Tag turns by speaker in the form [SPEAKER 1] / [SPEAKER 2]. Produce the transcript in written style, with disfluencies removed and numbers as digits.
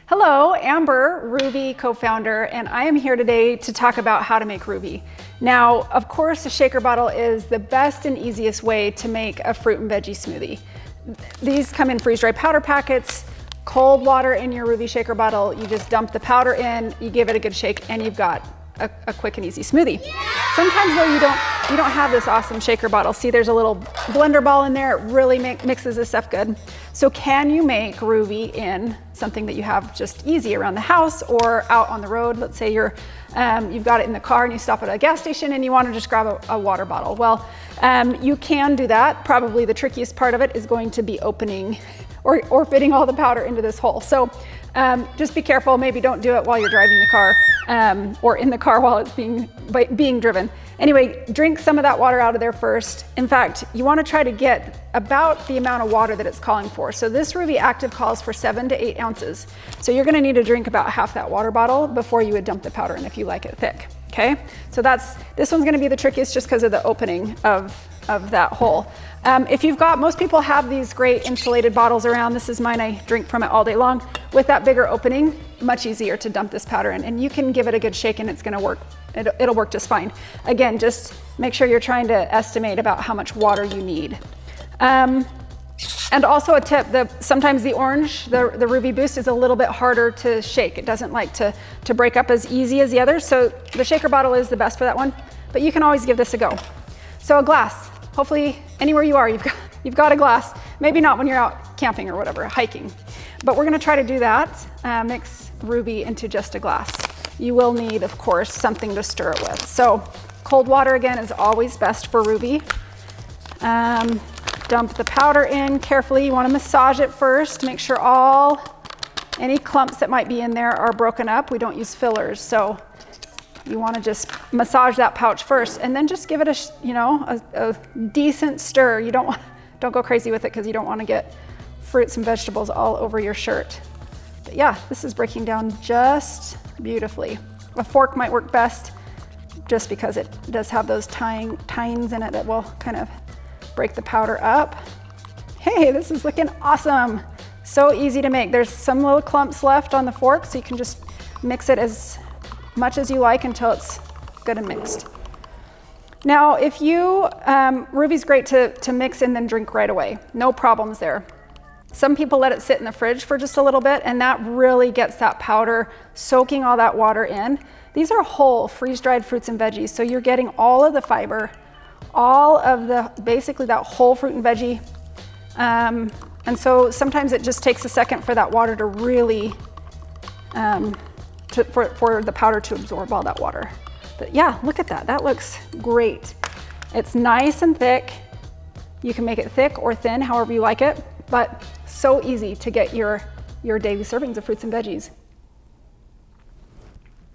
[SPEAKER 1] Hello, Amber, Ruvi co-founder, and I am here today to talk about how to make Ruvi. Now, of course, a shaker bottle is the best and easiest way to make a fruit and veggie smoothie. These come in freeze-dried powder packets, cold water in your Ruvi shaker bottle. You just dump the powder in, you give it a good shake, and you've got a quick and easy smoothie. Sometimes though you don't have this awesome shaker bottle. See, there's a little blender ball in there. It really mixes this up good. So can you make Ruvi in something that you have just easy around the house or out on the road? Let's say you've got it in the car and you stop at a gas station and you want to just grab a water bottle. Well, you can do that. Probably the trickiest part of it is going to be opening or fitting all the powder into this hole. So just be careful. Maybe don't do it while you're driving the car or in the car while it's being driven. Anyway, drink some of that water out of there first. In fact, you want to try to get about the amount of water that it's calling for. So this Ruvi Active calls for 7 to 8 ounces. So you're going to need to drink about half that water bottle before you would dump the powder in if you like it thick. Okay, so this one's going to be the trickiest just because of the opening of that hole. If you've got, most people have these great insulated bottles around. This is mine, I drink from it all day long. With that bigger opening, much easier to dump this powder in, and you can give it a good shake and it's gonna work. It'll work just fine. Again, just make sure you're trying to estimate about how much water you need. And also a tip, sometimes the orange, the Ruvi Boost is a little bit harder to shake. It doesn't like to break up as easy as the others, so the shaker bottle is the best for that one, but you can always give this a go. So a glass, hopefully anywhere you are, you've got a glass. Maybe not when you're out camping or whatever, hiking. But we're gonna try to do that, mix Ruvi into just a glass. You will need, of course, something to stir it with. So cold water, again, is always best for Ruvi. Dump the powder in carefully. You wanna massage it first. Make sure any clumps that might be in there are broken up. We don't use fillers, so you wanna just massage that pouch first and then just give it a decent stir. You don't go crazy with it because you don't wanna get fruits and vegetables all over your shirt. But yeah, this is breaking down just beautifully. A fork might work best just because it does have those tines in it that will kind of break the powder up. Hey, this is looking awesome. So easy to make. There's some little clumps left on the fork, so you can just mix it as much as you like until it's good and mixed. Now, if Ruvi's great to mix and then drink right away. No problems there. Some people let it sit in the fridge for just a little bit, and that really gets that powder soaking all that water in. These are whole freeze-dried fruits and veggies, so you're getting all of the fiber, all of basically that whole fruit and veggie. And so sometimes it just takes a second for that water to really, for the powder to absorb all that water. But yeah, look at that. That looks great. It's nice and thick. You can make it thick or thin, however you like it, but so easy to get your daily servings of fruits and veggies.